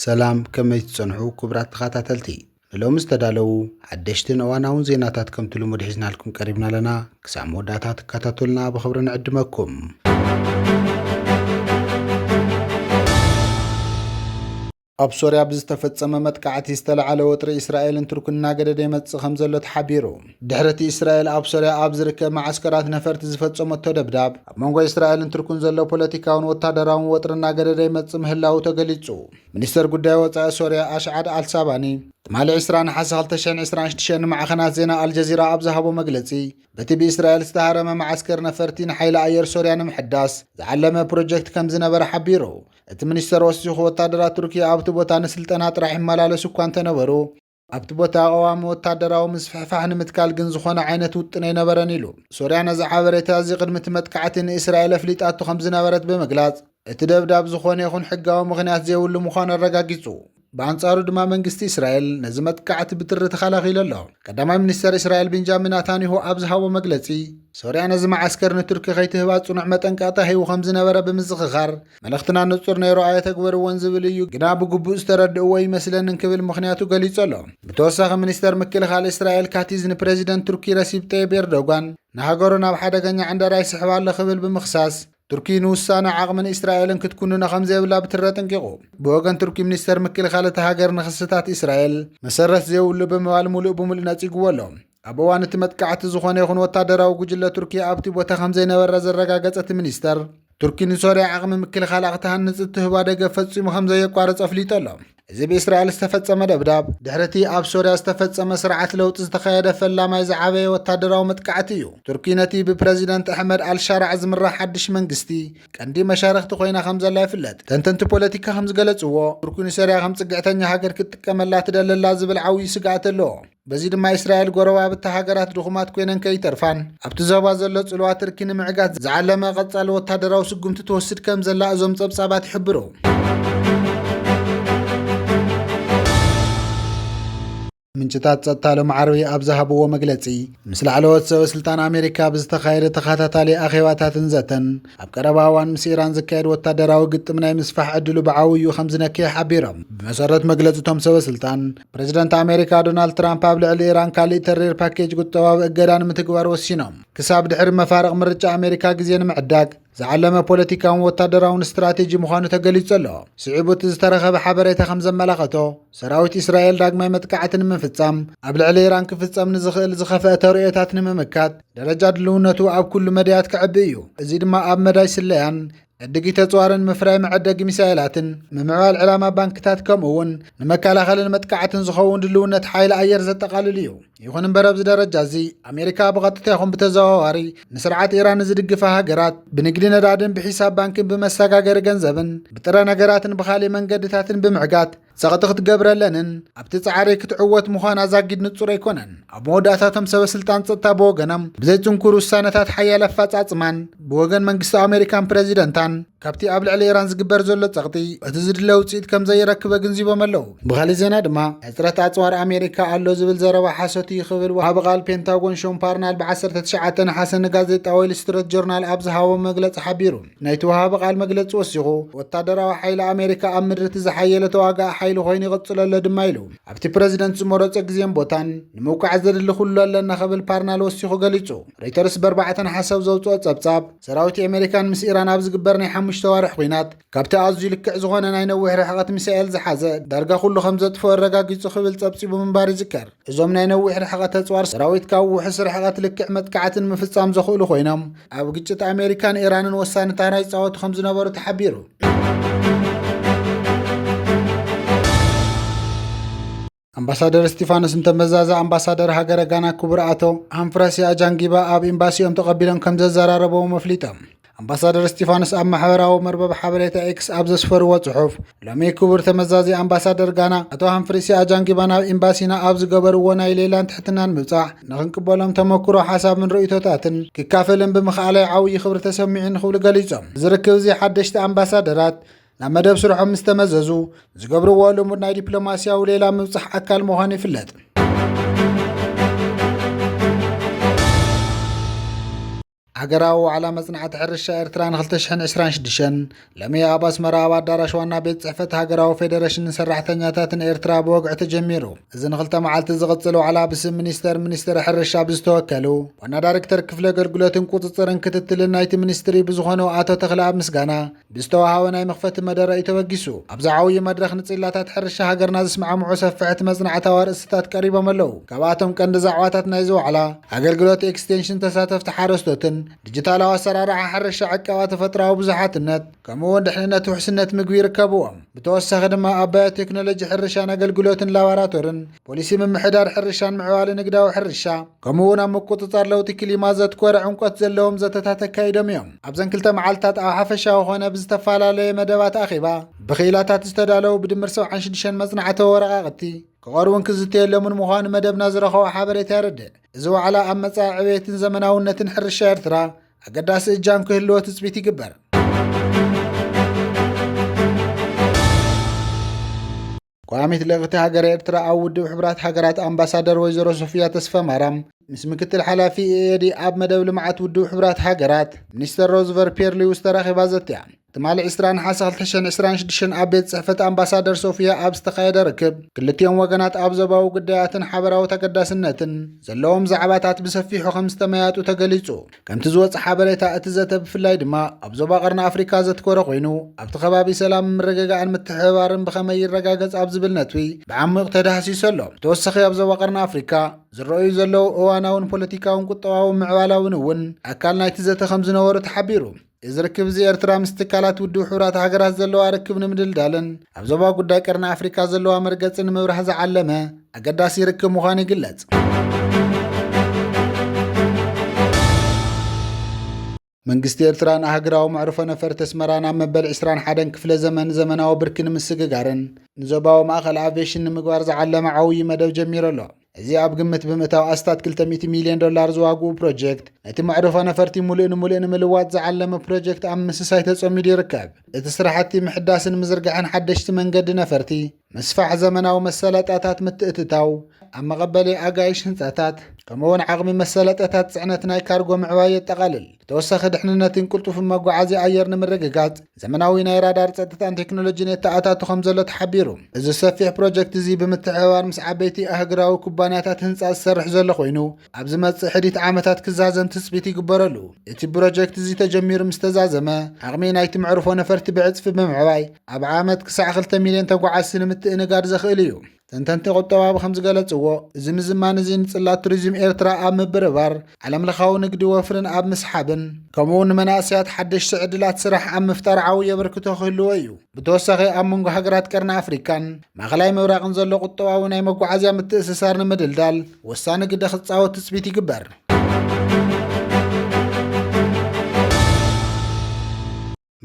ሰላም ከመይ ትጸንሑ ክቡራት ተኸታተልቲ ንሎም ዝተዳለው ሓደሽትን እዋናውን ዜናታት ከም ትልሙድ ሒዝናልኩም ቀሪብና ኣለና ክሳብ መወዳእታ ትከታተሉና ብኽብሪ ንዕድመኩም ኣብ ሶርያ ብዝተፈጸመ መጥቃዕቲ ዝተለዓለ ወጥሪ እስራኤልን ቱርክን እናገደደ ይመጽእ ከም ዘሎ ተሓቢሩ ድሕረቲ እስራኤል ኣብ ሶርያ ኣብ ዝርከብ ማዓስከራት ነፈርቲ ዝፈጸመቶ ደብዳብ ኣብ መንጎ እስራኤልን ቱርክን ዘሎ ፖለቲካውን ወታደራውን ወጥሪ እናገደደ ይመጽእ ምህላው ተገሊጹ ሚኒስተር ጉዳይ ወጻኢ ሶርያ ኣሽዓድ አልሳባኒ ትማሊ 20 ሓሳ 2026 ንማዕኸናት ዜና አልጀዚራ ኣብ ዝሃቦ መግለጺ በቲ ብእስራኤል ዝተሃረመ ማዓስከር ነፈርቲ ንሓይሊ ኣየር ሶርያ ንምሕዳስ ዝዓለመ ፕሮጀክት ከም ዝነበረ ሓቢሩ እቲ ሚኒስተር ወሲኹ ወታደራት ቱርኪያ ኣብቲ ቦታ ንስልጠና ጥራሕ ይመላለሱ እኳ እንተነበሩ ኣብቲ ቦታ ቀዋሚ ወታደራዊ ምስፍሕፋሕ ንምትካል ግን ዝኾነ ዓይነት ውጥን ኣይነበረን ኢሉ ሶርያ ነዚ ሓበሬታ እዚ ቅድሚ እቲ መጥቃዕቲ ንእስራኤል ኣፍሊጣቱ ከም ዝነበረት ብምግላጽ እቲ ደብዳብ ዝኾነ ይኹን ሕጋዊ ምኽንያት ዘይብሉ ምዃኑ ኣረጋጊጹ በአንጻሩ ድማ መንግስቲ እስራኤል ነዚ መጥቃዕቲ ብትሪ ተኸላኺሉ ኣሎ ቀዳማይ ሚኒስተር እስራኤል ቤንጃሚን ኔታንያሁ ኣብ ዝሃቦ መግለጺ ሶርያ ነዚ ማዓስከር ንቱርኪ ከይትህባ ጽኑዕ መጠንቀቕታ ሂቡ ከም ዝነበረ ብምዝኽኻር መልእኽትና ንጹር ነይሩ ኣየተግበርዎን ዝብል እዩ ግና ብግቡእ ዝተረድእዎ ይመስለንን ክብል ምኽንያቱ ገሊጹ ኣሎ ብተወሳኺ ሚኒስተር ምክልኻል እስራኤል ካቲዝ ንፕሬዚደንት ቱርኪ ረሲብ ጠይብ ኤርዶጋን ንሃገሩ ናብ ሓደገኛ ዕንደራ ይስሕባ ኣሎ ክብል ብምኽሳስ ቱርኪ ንውሳነ ዓቕምን እስራኤልን ክትኩንነ ከም ዘይብላ ብትረ ጠንቂቑ ብወገን ቱርኪ ሚኒስተር ምክልኻል እቲ ሃገር ንኽስታት እስራኤል መሰረት ዘይብሉ ብምባል ሙሉእ ብምሉእ ነጺግዎ ኣሎ ኣብ እዋን እቲ መጥቃዕቲ ዝኾነ ይኹን ወታደራዊ ጉጅለ ቱርኪ ኣብቲ ቦታ ከም ዘይነበረ ዘረጋገጸ ሚኒስተር ቱርኪ ንሶርያ ዓቕሚ ምክልኻል ክትሃንጽ እትህባ ደገፍ ፈጺሙ ከም ዘየቋርጽ ኣፍሊጡ ኣሎ እዚ ብእስራኤል ዝተፈጸመ ደብዳብ ድሕረቲ ኣብ ሶርያ ዝተፈጸመ ስርዓት ለውጢ ዝተኻየደ ፈላማይ ዝዓበየ ወታደራዊ መጥቃዕቲ እዩ ቱርኪ ነቲ ብፕሬዚደንት ኣሕመድ አልሻራዕ ዝምራሕ ሓድሽ መንግስቲ ቀንዲ መሻርክቲ ኮይና ከም ዘላ ይፍለጥ ተንተንቲ ፖለቲካ ከም ዝገለጽዎ ቱርኪ ንሶርያ ከም ጽግዕተኛ ሃገር ክትጥቀመላ ትደለላ ዝብል ዓብዪ ስጋኣት ኣለዎ በዚ ድማ እስራኤል ጎረባብቲ ሃገራት ድኹማት ኮይነን ከይተርፋን ኣብቲ ዞባ ዘሎ ጽልዋ ቱርኪ ንምዕጋት ዝዓለመ ቀጻሊ ወታደራዊ ስጉምቲ ትወስድ ከም ዘላ እዞም ጸብጻባት ይሕብሩ ምንጭታት ጸጥታ ዓረቢ ኣብ ዝሃብዎ መግለጺ ምስ ላዕለዎት ሰበስልጣን ኣሜሪካ ብዝተኻየደ ተኸታታሊ ኣኼባታትን ዘተን ኣብ ቀረባ እዋን ምስ ኢራን ዝካየድ ወታደራዊ ግጥም ናይ ምስፋሕ ዕድሉ ብዓብዩ ከም ዝነክየ ሓቢሮም ብመሰረት መግለጺቶም ሰበስልጣን ፕሬዚደንት ኣሜሪካ ዶናልድ ትራምፕ ኣብ ልዕሊ ኢራን ካልእ ተሪር ፓኬጅ ቁጠባዊ እገዳ ንምትግባር ወሲኖም ክሳብ ድሕሪ መፋርቕ ምርጫ ኣሜሪካ ግዜ ንምዕዳግ ዝዓለመ ፖለቲካውን ወታደራውን ስትራቴጂ ምዃኑ ተገሊጹ ኣሎ ስዒቡት ዝተረኸበ ሓበሬታ ከም ዘመላኸቶ ሰራዊት እስራኤል ዳግማይ መጥቃዕቲ ንምፍጻም ኣብ ልዕሊ ኢራን ክፍጸም ንዝኽእል ዝኸፍአ ተርእዮታት ንምምካት ደረጃ ድልውነቱ ኣብ ኩሉ መድያት ክዕቢ እዩ እዚ ድማ ኣብ መዳይ ስለያን ዕድጊ ተጽዋርን ምፍራይ መዐደጊ ሚሳኤላትን ምምዕባል ዕላማ ባንክታት ከምኡውን ንመከላኸልን መጥቃዕትን ዝኸውን ድልውነት ሓይሊ ኣየር ዘጠቓልል እዩ ይኹን እምበር ኣብዚ ደረጃ እዚ ኣሜሪካ ብቐጥታ ይኹን ብተዘዋዋሪ ንስርዓት ኢራን ዝድግፋ ሃገራት ብንግዲ ነዳድን ብሒሳብ ባንክን ብመሰጋገሪ ገንዘብን ብጥረ ነገራትን ብኻልእ መንገድታትን ብምዕጋት ጸቕጢ ክትገብረለንን ኣብቲ ጻዕሪ ክትዕወት ምዃን ኣዛጊድ ንጹር ኣይኮነን ኣብ መወዳእታቶም ሰበስልጣን ጸጥታ ብወገኖም ብዘይጽንኩር ውሳነታት ሓያል ኣፈጻጽማን ብወገን መንግስቲ ኣሜሪካን ፕሬዚደንታን ካብቲ ኣብ ልዕሊ ኢራን ዝግበር ዘሎ ጸቕጢ እቲ ዝድለ ውፅኢት ከም ዘይረክበ ግንዚቦም ኣለዉ ብኻልእ ዜና ድማ ሕፅረት ኣጽዋር ኣሜሪካ ኣሎ ዝብል ዘረባ ሓሶት ይኽብል ወሃቢ ቃል ፔንታጎን ሾን ፓርናል ብ19 ነሓሰ ንጋዜጣ ዌል ስትሪት ጆርናል ኣብ ዝሃቦ መግለፂ ሓቢሩ ናይቲ ወሃቢ ቃል መግለፂ ወሲኹ ወታደራዊ ሓይሊ ኣሜሪካ ኣብ ምድሪ እቲ ዝሓየለ ተዋጋኢ ሓይሊ ኮይኑ ይቕጽል ኣሎ ድማ ኢሉ ኣብቲ ፕሬዚደንት ዝመረፀ ግዜን ቦታን ንምውቃዕ ዘድሊ ኩሉ ኣለና ክብል ፓርናል ወሲኹ ገሊጹ ሮይተርስ ብ4 ነሓሰ ዘውፅኦ ጸብጻብ ሰራዊት ኣሜሪካን ምስ ኢራን ኣብ ዝግበር ናይ 5 ወርሕ ኩናት ካብቲ ኣዝዩ ልክዕ ዝኾነ ናይ ነዊሕ ርሕቐት ሚሳኤል ዝሓዘ ዳርጋ ኩሉ ከም ዘጥፎ ኣረጋጊጹ ክብል ጸብጺቡ ምንባር ይዝከር እዞም ናይ ነዊሕ ርሕቐት ተጽዋር ሰራዊት ካብ ውሕስ ርሕቐት ልክዕ መጥቃዕትን ምፍጻም ዘኽእሉ ኮይኖም ኣብ ግጭት ኣሜሪካን ኢራንን ወሳኒ ታራ ይጻወቱ ከም ዝነበሩ ተሓቢሩ አምባሳደር ስቲፋኖስ እንተመዛዛ አምባሳደር ሃገረ ጋና ክቡር አቶ ሃምፍረስ አጃንጊባ ኣብ ኤምባሲኦም ተቐቢሎም ከም ዘዘራረበው መፍሊጦም አምባሳደር ስቲፋኖስ ኣብ ማሕበራዊ መርበብ ሓበሬታ ኤክስ ኣብ ዘስፈርዎ ጽሑፍ ሎሚ ክቡር ተመዛዚ አምባሳደር ጋና አቶ ሃምፍረስ አጃንጊባ ናብ ኤምባሲና ኣብ ዝገበርዎ ናይ ሌላን ትሕትናን ምብጻሕ ንኽንቅበሎም ተመክሮ ሓሳብን ርእይቶታትን ክካፈልን ብምኽኣለይ ዓብዪ ክብሪ ተሰሚዑን ክብሉ ገሊጾም ዝርክብ እዚ ሓደሽቲ አምባሳደራት ናብ መደብ ስርሖም ምስ ተመዘዙ ዝገብርዎ ልሙድ ናይ ዲፕሎማስያዊ ሌላ ምብጻሕ ኣካል ምዃኑ ይፍለጥ ሃገራዊ ዋዕላ መጽናዕቲ ሕርሻ ኤርትራ ን2026 ለመይ ኣብ ኣስመራ ኣብ ኣዳራሽ ዋና ቤት ጽሕፈት ሃገራዊ ፌደሬሽንን ሰራሕተኛታትን ኤርትራ ብወግዒ ተጀሚሩ። እዚ ንኽልተ መዓልቲ ዝቕጽል ዋዕላ ብስም ሚኒስተር ሕርሻ ብዝተወከሉ ዋና ዳይሬክተር ክፍሊ ኣገልግሎትን ቁፅፅርን ክትትልን ናይቲ ሚኒስትሪ ብዝኾኑ ኣቶ ተኽለኣብ ምስጋና ብዝተዋሃበ ናይ መኽፈቲ መደረ እዩ ተበጊሱ። ኣብዚ ዓብዪ መድረኽ ንጽላታት ሕርሻ ሃገርና ዝስማዕምዑ ሰፊሕቲ መጽናዕታዊ ርእስታት ቀሪቦም ኣለዉ። ካብኣቶም ቀንዲ ዛዕባታት ናይዚ ዋዕላ ኣገልግሎት ኤክስቴንሽን ተሳተፍቲ ሓረስቶትን ዲጂታላዊ ኣሰራርሓ ሕርሻ ዕቀባ ተፈጥራዊ ብዙሓትነት ከምኡውን ድሕንነት ውሕስነት ምግቢ ይርከብዎም። ብተወሳኺ ድማ ኣብ ባዮቴክኖሎጂ ሕርሻን ኣገልግሎትን ላቦራቶርን ፖሊሲ ምምሕዳር ሕርሻን ምዕባለ ንግዳዊ ሕርሻ ከምኡውን ኣብ ምቁፅጻር ለውጢ ክሊማ ዘትኮረ ዕንቆት ዘለዎም ዘተታት ኣካይዶም እዮም። ኣብዘን ክልተ መዓልትታት ኣብ ሓፈሻዊ ኾነ ብዝተፈላለየ መደባት ኣኺባ ብኽኢላታት ዝተዳለዉ ብድምር 76 መጽናዕታዊ ወረቓቕቲ ክቐርቡን ክዝተየሎምን ምዃኑ መደብና ዝረኸቦ ሓበሬታ የርድእ። እዚ ዋዕላ ኣብ መጻኢ ዕብየትን ዘመናውነትን ሕርሻ ኤርትራ ኣገዳሲ እጃም ክህልዎ ትጽቢት ይግበር። ቋሚት ልእኽቲ ሃገር ኤርትራ ኣብ ውድብ ሕቡራት ሃገራት ኣምባሳደር ወይዘሮ ሶፊያ ተስፋ ማርያም ምስ ምክትል ሓላፊ ኤዲ ኣብ መደብ ልምዓት ውድብ ሕቡራት ሃገራት ሚኒስተር ሮዝቨር ፔርሊውስ ተራኺባ ዘትያ ትማሊ 20 ናሓሰ 2026 ኣብ ቤት ጽሕፈት ኣምባሳደር ሶፊያ ኣብ ዝተኻየደ ርክብ ክልቲኦም ወገናት ኣብ ዞባዊ ጉዳያትን ሓበራዊ ተገዳስነትን ዘለዎም ዛዕባታት ብሰፊሑ ከም ዝተመያጡ ተገሊጹ። ከምቲ ዝወፅእ ሓበሬታ እቲ ዘተ ብፍላይ ድማ ኣብ ዞባ ቀርኒ ኣፍሪካ ዘትኮረ ኮይኑ ኣብቲ ከባቢ ሰላም ምርግጋእን ምትሕብባርን ብኸመይ ይረጋገጽ ኣብ ዝብል ነጥቢ ብዓሚቕ ተዳህሲሱ ኣሎ። ብተወሳኺ ኣብ ዞባ ቀርኒ ኣፍሪካ ዝረኣዩ ዘለዉ እዋናውን ፖለቲካውን ቁጠባውን ምዕባላውን እውን ኣካል ናይቲ ዘተ ከም ዝነበሩ ተሓቢሩ። እዚ ርክብ እዚ ኤርትራ ምስ ትካላት ውድብ ሕቡራት ሃገራት ዘለዋ ርክብ ንምድልዳልን ኣብ ዞባ ጉዳይ ቀርኒ ኣፍሪካ ዘለዋ መርገፂ ንምብራህ ዝዓለመ ኣገዳሲ ርክብ ምዃኑ ይግለጽ። መንግስቲ ኤርትራ ንሃገራዊ መዕርፎ ነፈርቲ ኣስመራ ናብ መበል 21 ክፍለ ዘመን ዘመናዊ ብርኪ ንምስግጋርን ንዞባዊ ማእኸል ኣቪዬሽን ንምግባር ዝዓለመ ዓብዪ መደብ ጀሚሩ ኣሎ። እዚ ኣብ ግምት ብምእታው ኣስታት $200 ሚልዮን ዝዋግኡ ፕሮጀክት ነቲ መዕርፎ ነፈርቲ ሙሉእ ንምልዋጥ ዝዓለመ ፕሮጀክት ኣብ ምስሳይ ተጸሚዱ ይርከብ። እቲ ስራሕቲ ምሕዳስን ምዝርጋሕን ሓደሽቲ መንገዲ ነፈርቲ መስፋሕ ዘመናዊ መሰለጠታት ምትእትታው ኣብ መቐበሊ ኣጋይሽ ህንጻታት ከምኡውን ዓቕሚ መሰለጠታት ጽዕነት ናይ ካርጎ ምዕባይ የጠቓልል። ብተወሳኺ ድሕንነትን ቅልጡፍን መጓዓዚ ኣየር ንምርግጋጽ ዘመናዊ ናይ ራዳር ጸጥታን ቴክኖሎጂን የተኣታቱ ከም ዘሎ ተሓቢሩ። እዚ ሰፊሕ ፕሮጀክት እዚ ብምትሕብባር ምስ ዓበይቲ ኣህጉራዊ ኩባንያታት ህንጻ ዝሰርሕ ዘሎ ኮይኑ ኣብ ዝመጽእ ሕዲት ዓመታት ክዛዘም ትጽቢት ይግበረሉ። እቲ ፕሮጀክት እዚ ተጀሚሩ ምስ ተዛዘመ ዓቕሚ ናይቲ መዕርፎ ነፈርቲ ብዕጽፊ ብምዕባይ ኣብ ዓመት ክሳዕ 2 ሚልዮን ተጓዓዝቲ ንምትእንጋድ ዘኽእል እዩ። ተንተንቲ ቁጠባ ከም ዝገለጽዎ እዚ ምዝማን እዚ ንጽላት ቱሪዝም ኤርትራ ኣብ ምብርባር ዓለምለኻዊ ንግዲ ወፍርን ኣብ ምስሓብን ከምኡውን ንመናእሰያት ሓደሽቲ ዕድላት ስራሕ ኣብ ምፍጣር ዓብዪ ኣበርክቶ ክህልዎ እዩ። ብተወሳኺ ኣብ መንጎ ሃገራት ቀርኒ ኣፍሪካን ማእኸላይ ምብራቕን ዘሎ ቁጠባዊ ናይ መጓዓዝያ ምትእስሳር ንምድልዳል ወሳኒ ግደ ክጻወት ትጽቢት ይግበር።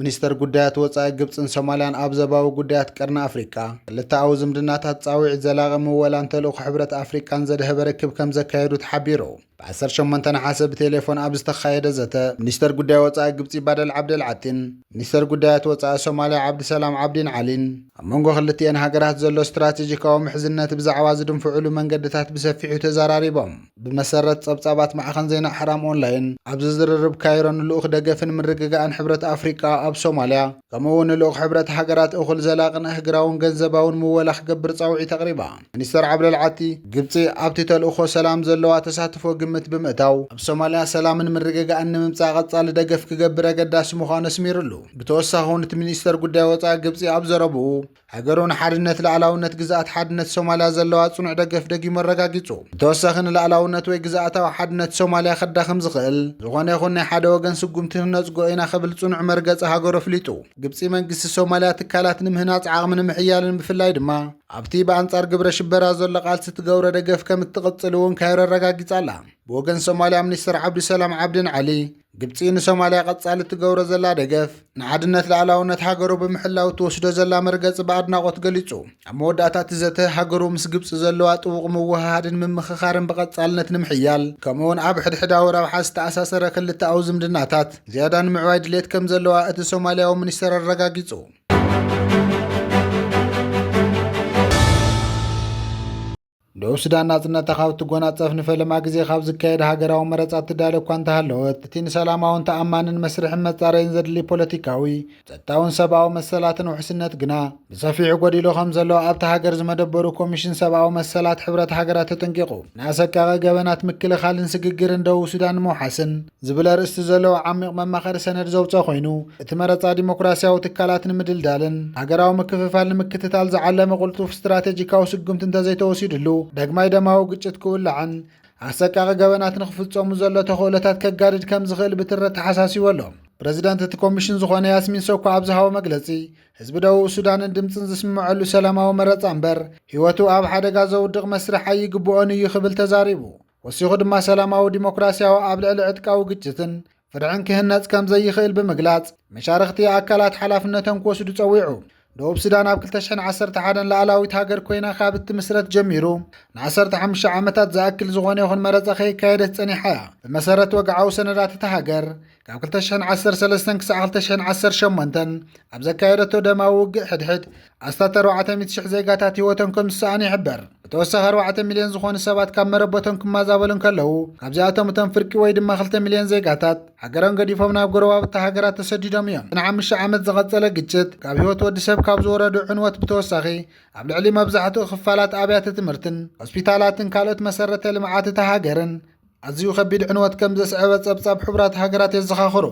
ሚኒስተር ጉዳያት ወጻኢ ግብፅን ሶማልያን ኣብ ዞባዊ ጉዳያት ቀርኒ ኣፍሪካ ክልተኣዊ ዝምድናታት ጻዊዕ ዘላቒ ምወላን ተልእኾ ሕብረት ኣፍሪካን ዘድህበ ርክብ ከም ዘካየዱ ተሓቢሩ። ብ18 ናሓሰ ብቴሌፎን ኣብ ዝተኻየደ ዘተ ሚኒስተር ጉዳይ ወጻኢ ግብፂ ባደል ዓብደልዓቲን ሚኒስተር ጉዳያት ወጻኢ ሶማልያ ዓብዲሰላም ዓብዲን ዓሊን ኣብ መንጎ ክልቲአን ሃገራት ዘሎ ስትራቴጂካዊ ምሕዝነት ብዛዕባ ዝድንፍዕሉ መንገድታት ብሰፊሑ ተዘራሪቦም። ብመሰረት ጸብጻባት ማዕኸን ዜና ኣሕራም ኦንላይን ኣብ ዝዝርርብ ካይሮ ንልኡኽ ደገፍን ምርግጋእን ሕብረት ኣፍሪካ ኣብ ሶማልያ ከምኡውን ንልኡኽ ሕብረት ሃገራት እኹል ዘላቕን ኣህግራውን ገንዘባውን ምወላ ክገብር ጻውዒት ኣቕሪባ። ሚኒስተር ዓብደልዓቲ ግብፂ ኣብቲ ተልእኾ ሰላም ዘለዋ ተሳትፎ ግምት ብምእታው ኣብ ሶማልያ ሰላምን ምርግጋእን ንምምጻእ ቀጻሊ ደገፍ ክገብር ኣገዳሲ ምዃኑ ኣስሚሩሉ። ብተወሳኺ እቲ ሚኒስተር ጉዳይ ወጻኢ ግብፂ ኣብ ዘረብኡ ሃገሩ ንሓድነት ላዕላውነት ግዛኣት ሓድነት ሶማልያ ዘለዋ ጽኑዕ ደገፍ ደጊሙ ኣረጋጊጹ። ብተወሳኺ ንላዕላውነት ወይ ግዛኣታዊ ሓድነት ሶማልያ ከዳኽም ዝኽእል ዝኾነ ይኹን ናይ ሓደ ወገን ስጉምቲ ነጽጎ ኢና ክብል ጽኑዕ መርገጺ ሃገሩ ኣፍሊጡ። ግብፂ መንግስቲ ሶማልያ ትካላት ንምህናጽ ዓቕሚ ንምሕያልን ብፍላይ ድማ ኣብቲ ብኣንጻር ግብረ ሽበራ ዘሎ ቃልሲ ትገብሮ ደገፍ ከም እትቕጽል እውን ካይሮ ኣረጋጊጻላ። ብወገን ሶማልያ ሚኒስትር ዓብዲሰላም ዓብድን ዓሊ ግብፂ ንሶማልያ ቀጻሊ ትገብሮ ዘላ ደገፍ ንዓድነት ላዕላውነት ሃገሩ ብምሕላው ትወስዶ ዘላ መርገፂ ብኣድናቆት ገሊጹ። ኣብ መወዳእታ እቲ ዘተ ሃገሩ ምስ ግብፂ ዘለዋ ጥቡቕ ምውህሃድን ምምኽኻርን ብቐጻልነት ንምሕያል ከምኡውን ኣብ ሕድሕዳዊ ረብሓ ዝተኣሳሰረ ክልተኣዊ ዝምድናታት ዝያዳ ንምዕባይ ድሌት ከም ዘለዋ እቲ ሶማልያዊ ሚኒስተር ኣረጋጊጹ። ደቡብ ሱዳን ናጽነት ካብ ትጎናጸፍ ንፈለማ ግዜ ካብ ዝካየድ ሃገራዊ መረጻ ትዳለ እኳ እንተሃለወት እቲ ንሰላማውን ተኣማንን መስርሕን መጻረይን ዘድሊ ፖለቲካዊ ጸጥታውን ሰብኣዊ መሰላትን ውሕስነት ግና ብሰፊሑ ጎዲሎ ከም ዘሎ ኣብቲ ሃገር ዝመደበሩ ኮሚሽን ሰብኣዊ መሰላት ሕብረት ሃገራት ተጠንቂቑ ንኣሰቃቂ ገበናት ምክልኻልን ስግግርን ደቡብ ሱዳን ንምውሓስን ዝብል ኣርእስቲ ዘለዎ ዓሚቕ መማኸሪ ሰነድ ዘውፅአ ኮይኑ እቲ መረጻ ዲሞክራስያዊ ትካላት ንምድልዳልን ሃገራዊ ምክፍፋል ንምክትታል ዝዓለመ ቁልጡፍ ስትራቴጂካዊ ስጉምቲ እንተዘይተወሲድሉ ዳግማይ ደማዊ ግጭት ክውላዕን ኣሰቃቂ ገበናት ንኽፍጸሙ ዘሎ ተኽእሎታት ከጋድድ ከም ዝኽእል ብትረት ተሓሳሲቡ ኣሎ። ፕረዚደንት እቲ ኮሚሽን ዝኾነ ያስሚን ሶኮ ኣብ ዝሃቦ መግለጺ ህዝቢ ደቡብ ሱዳንን ድምፅን ዝስምዐሉ ሰላማዊ መረጻ እምበር ህይወቱ ኣብ ሓደጋ ዘውድቕ መስርሕ ኣይግብኦን እዩ ክብል ተዛሪቡ ወሲኹ ድማ ሰላማዊ ዲሞክራስያዊ ኣብ ልዕሊ ዕጥቃዊ ግጭትን ፍርዕን ክህነጽ ከም ዘይኽእል ብምግላጽ መሻርክቲ ኣካላት ሓላፍነቶም ክወስዱ ጸዊዑ ደቡብ ሱዳን ኣብ 2011 ላዕላዊት ሃገር ኮይና ካብ እትምስረት ጀሚሩ ን15 ዓመታት ዝኣክል ዝኾነ ይኹን መረጻ ከይካየደት ጸኒሓ እያ። ብመሰረት ወግዓዊ ሰነዳት እታ ሃገር ካብ 2013 ክሳብ 2018 ኣብ ዘካየደቶ ደማዊ ውግእ ሕድሕድ ኣስታት 400,000 ዜጋታት ህይወቶም ከም ዝሰኣኑ ይሕበር። ብተወሳኺ 4 ሚልዮን ዝኾኑ ሰባት ካብ መረበቶም ክመዛበሉ ከለዉ ካብዚኣቶም እቶም ፍርቂ ወይ ድማ 2 ሚልዮን ዜጋታት ሃገሮም ገዲፎም ናብ ጎረባብቲ ሃገራት ተሰዲዶም እዮም። ን5 ዓመት ዝቐጸለ ግጭት ካብ ህይወት ወዲ ሰብ ካብ ዝወረዱ ዕንወት ብተወሳኺ ኣብ ልዕሊ መብዛሕትኡ ክፋላት ኣብያተ ትምህርትን ሆስፒታላትን ካልኦት መሰረተ ልምዓት እታ ሃገርን ኣዝዩ ከቢድ ዕንወት ከም ዘስዕበ ጸብጻብ ሕቡራት ሃገራት የዘኻኽሩ።